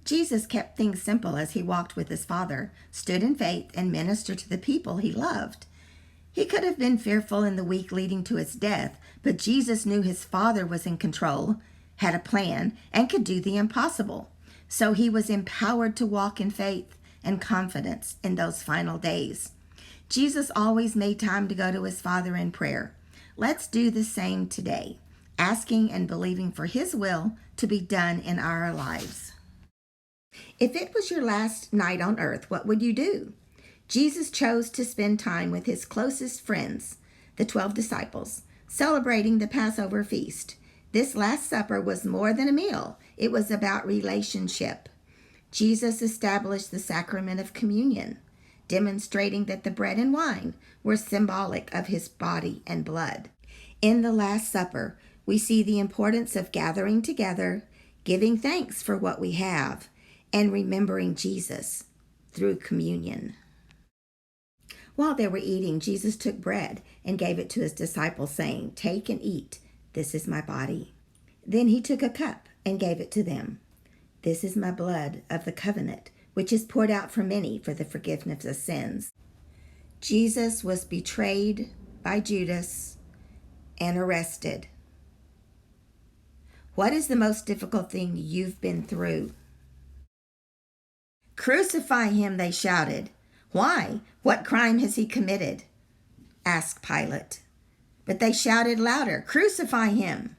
Jesus kept things simple as he walked with his Father, stood in faith, and ministered to the people he loved. He could have been fearful in the week leading to his death, but Jesus knew his Father was in control, had a plan, and could do the impossible. So he was empowered to walk in faith and confidence in those final days. Jesus always made time to go to his Father in prayer. Let's do the same today, asking and believing for his will to be done in our lives. If it was your last night on earth, what would you do? Jesus chose to spend time with his closest friends, the 12 disciples, celebrating the Passover feast. This Last Supper was more than a meal. It was about relationship. Jesus established the sacrament of communion, demonstrating that the bread and wine were symbolic of his body and blood. In the Last Supper, we see the importance of gathering together, giving thanks for what we have, and remembering Jesus through communion. While they were eating, Jesus took bread and gave it to his disciples, saying, "Take and eat. This is my body." Then he took a cup and gave it to them. "This is my blood of the covenant, which is poured out for many for the forgiveness of sins." Jesus was betrayed by Judas and arrested. What is the most difficult thing you've been through? "Crucify him," they shouted. "Why? What crime has he committed?" asked Pilate. But they shouted louder, "Crucify him."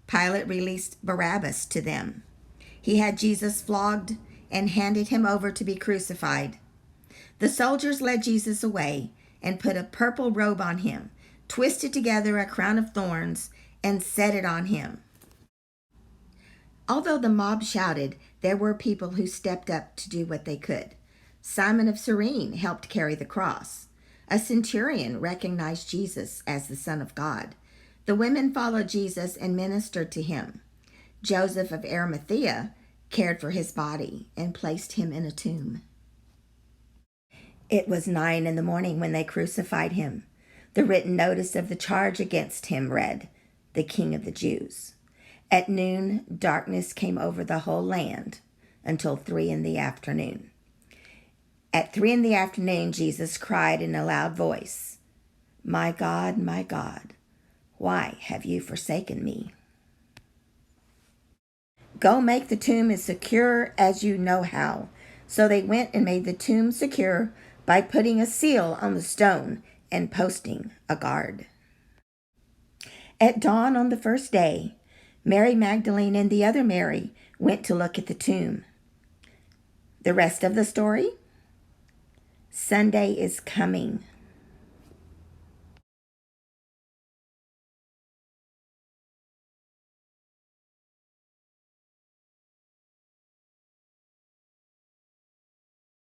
Pilate released Barabbas to them. He had Jesus flogged and handed him over to be crucified. The soldiers led Jesus away and put a purple robe on him, twisted together a crown of thorns, and set it on him. Although the mob shouted, there were people who stepped up to do what they could. Simon of Cyrene helped carry the cross. A centurion recognized Jesus as the Son of God. The women followed Jesus and ministered to him. Joseph of Arimathea cared for his body and placed him in a tomb. It was 9 a.m. when they crucified him. The written notice of the charge against him read, "The King of the Jews." At noon, darkness came over the whole land until 3 p.m. At 3 p.m, Jesus cried in a loud voice, my God, why have you forsaken me?" "Go make the tomb as secure as you know how." So they went and made the tomb secure by putting a seal on the stone and posting a guard. At dawn on the first day, Mary Magdalene and the other Mary went to look at the tomb. The rest of the story? Sunday is coming.